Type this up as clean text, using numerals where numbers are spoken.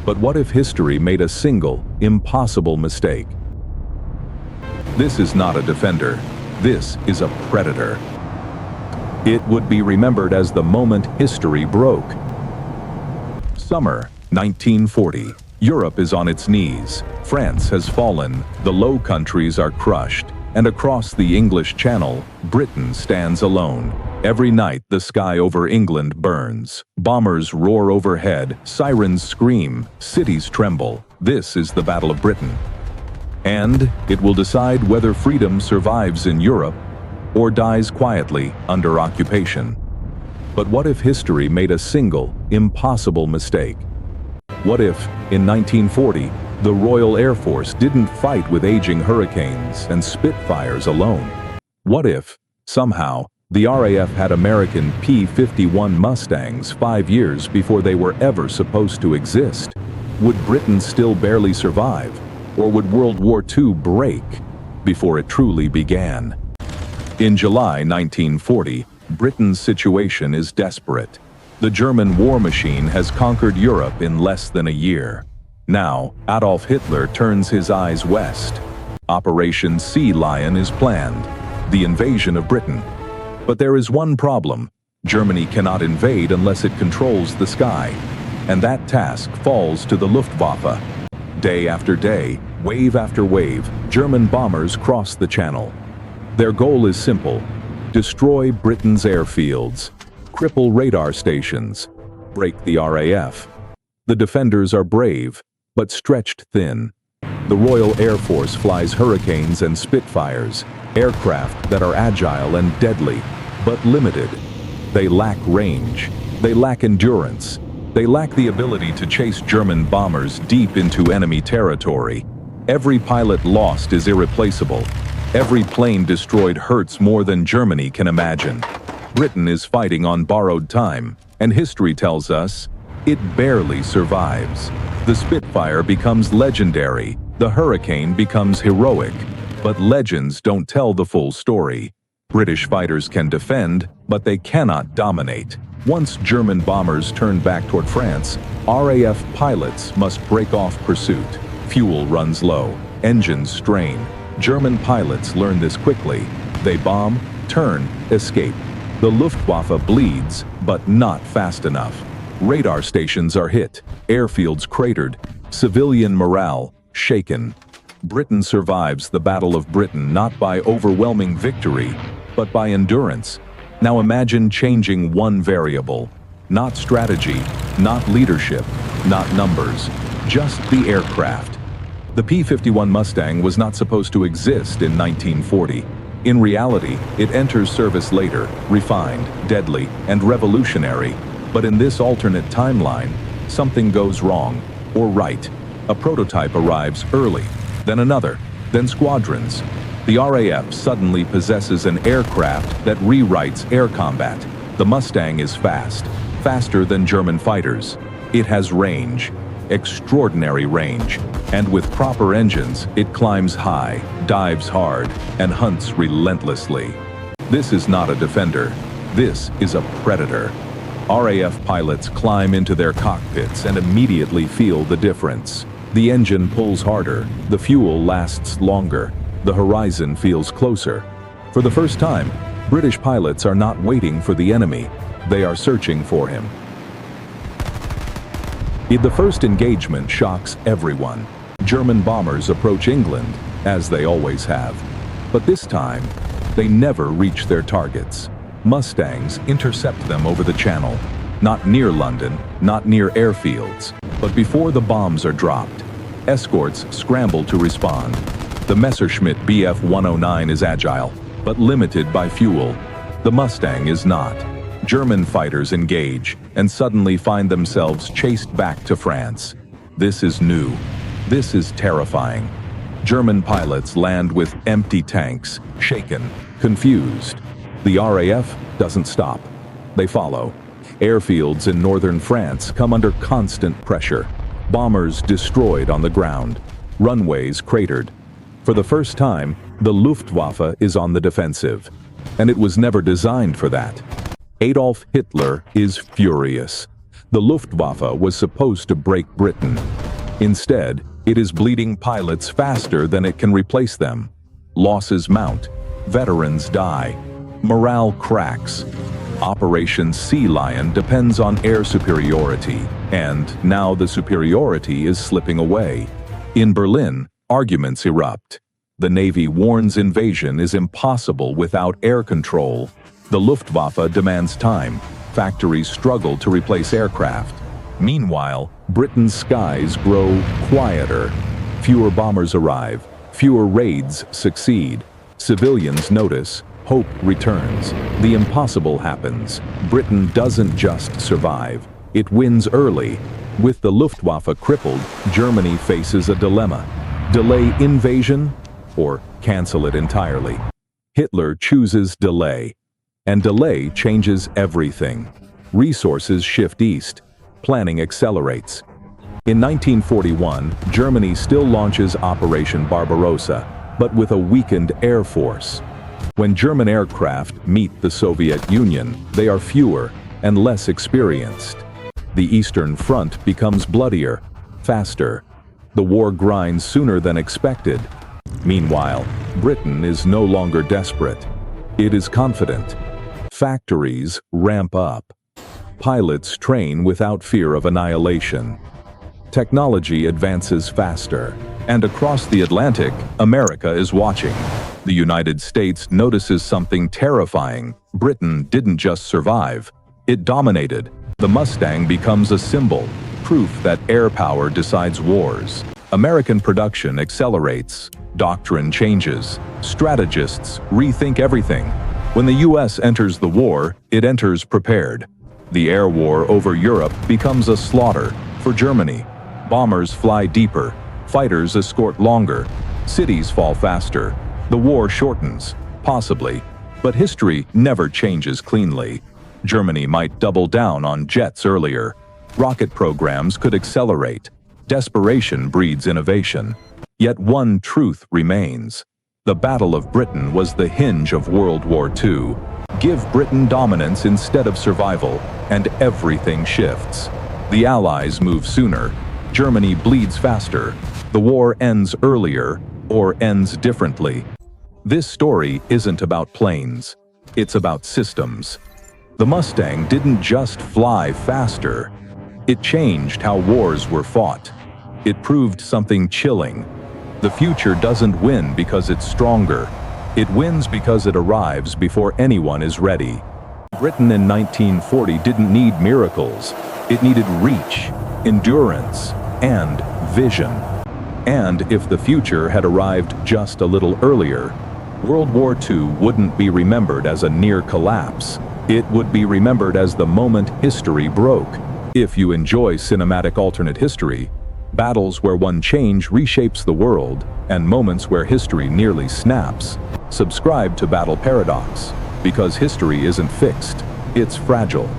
But what if history made a single, impossible mistake? This is not a defender. This is a predator. It would be remembered as the moment history broke. Summer 1940. Europe is on its knees. France has fallen. The Low Countries are crushed. And across the English Channel, Britain stands alone. Every night the sky over England burns. Bombers roar overhead, sirens scream, cities tremble. This is the Battle of Britain. And it will decide whether freedom survives in Europe or dies quietly under occupation. But what if history made a single, impossible mistake? What if, in 1940, the Royal Air Force didn't fight with aging Hurricanes and Spitfires alone? What if, somehow, the RAF had American P-51 Mustangs 5 years before they were ever supposed to exist? Would Britain still barely survive? Or would World War II break before it truly began? In July 1940, Britain's situation is desperate. The German war machine has conquered Europe in less than a year. Now, Adolf Hitler turns his eyes west. Operation Sea Lion is planned, the invasion of Britain. But there is one problem. Germany cannot invade unless it controls the sky. And that task falls to the Luftwaffe. Day after day, wave after wave, German bombers cross the channel. Their goal is simple: destroy Britain's airfields, cripple radar stations, break the RAF. The defenders are brave, but stretched thin. The Royal Air Force flies Hurricanes and Spitfires, aircraft that are agile and deadly, but limited. They lack range. They lack endurance. They lack the ability to chase German bombers deep into enemy territory. Every pilot lost is irreplaceable. Every plane destroyed hurts more than Germany can imagine. Britain is fighting on borrowed time, and history tells us it barely survives. The Spitfire becomes legendary. The Hurricane becomes heroic. But legends don't tell the full story. British fighters can defend, but they cannot dominate. Once German bombers turn back toward France, RAF pilots must break off pursuit. Fuel runs low, engines strain. German pilots learn this quickly. They bomb, turn, escape. The Luftwaffe bleeds, but not fast enough. Radar stations are hit, airfields cratered, civilian morale shaken. Britain survives the Battle of Britain not by overwhelming victory, but by endurance. Now imagine changing one variable. Not strategy, not leadership, not numbers, just the aircraft. The P-51 Mustang was not supposed to exist in 1940. In reality, it enters service later, refined, deadly, and revolutionary. But in this alternate timeline, something goes wrong, or right. A prototype arrives early, then another, then squadrons. The RAF suddenly possesses an aircraft that rewrites air combat. The Mustang is fast, faster than German fighters. It has range, extraordinary range, and with proper engines, it climbs high, dives hard, and hunts relentlessly. This is not a defender. This is a predator. RAF pilots climb into their cockpits and immediately feel the difference. The engine pulls harder, the fuel lasts longer, the horizon feels closer. For the first time, British pilots are not waiting for the enemy, they are searching for him. The first engagement shocks everyone. German bombers approach England, as they always have. But this time, they never reach their targets. Mustangs intercept them over the channel, not near London, not near airfields, but before the bombs are dropped. Escorts scramble to respond. The Messerschmitt Bf 109 is agile, but limited by fuel. The Mustang is not. German fighters engage and suddenly find themselves chased back to France. This is new. This is terrifying. German pilots land with empty tanks, shaken, confused. The RAF doesn't stop. They follow. Airfields in northern France come under constant pressure. Bombers destroyed on the ground. Runways cratered. For the first time, the Luftwaffe is on the defensive. And it was never designed for that. Adolf Hitler is furious. The Luftwaffe was supposed to break Britain. Instead, it is bleeding pilots faster than it can replace them. Losses mount, veterans die, morale cracks. Operation Sea Lion depends on air superiority, and now the superiority is slipping away. In Berlin, arguments erupt. The Navy warns invasion is impossible without air control. The Luftwaffe demands time. Factories struggle to replace aircraft. Meanwhile, Britain's skies grow quieter. Fewer bombers arrive. Fewer raids succeed. Civilians notice. Hope returns. The impossible happens. Britain doesn't just survive. It wins early. With the Luftwaffe crippled, Germany faces a dilemma. Delay invasion or cancel it entirely. Hitler chooses delay. And delay changes everything. Resources shift east. Planning accelerates. In 1941, Germany still launches Operation Barbarossa, but with a weakened air force. When German aircraft meet the Soviet Union, they are fewer and less experienced. The Eastern Front becomes bloodier, faster. The war grinds sooner than expected. Meanwhile, Britain is no longer desperate. It is confident. Factories ramp up. Pilots train without fear of annihilation. Technology advances faster. And across the Atlantic, America is watching. The United States notices something terrifying. Britain didn't just survive. It dominated. The Mustang becomes a symbol, proof that air power decides wars. American production accelerates. Doctrine changes. Strategists rethink everything. When the U.S. enters the war, it enters prepared. The air war over Europe becomes a slaughter. For Germany, bombers fly deeper. Fighters escort longer. Cities fall faster. The war shortens, possibly. But history never changes cleanly. Germany might double down on jets earlier. Rocket programs could accelerate. Desperation breeds innovation. Yet one truth remains. The Battle of Britain was the hinge of World War II. Give Britain dominance instead of survival, and everything shifts. The Allies move sooner. Germany bleeds faster. The war ends earlier, or ends differently. This story isn't about planes. It's about systems. The Mustang didn't just fly faster. It changed how wars were fought. It proved something chilling. The future doesn't win because it's stronger. It wins because it arrives before anyone is ready. Britain in 1940 didn't need miracles. It needed reach, endurance, and vision. And if the future had arrived just a little earlier, World War II wouldn't be remembered as a near collapse. It would be remembered as the moment history broke. If you enjoy cinematic alternate history, battles where one change reshapes the world, and moments where history nearly snaps, subscribe to Battle Paradox, because history isn't fixed, it's fragile.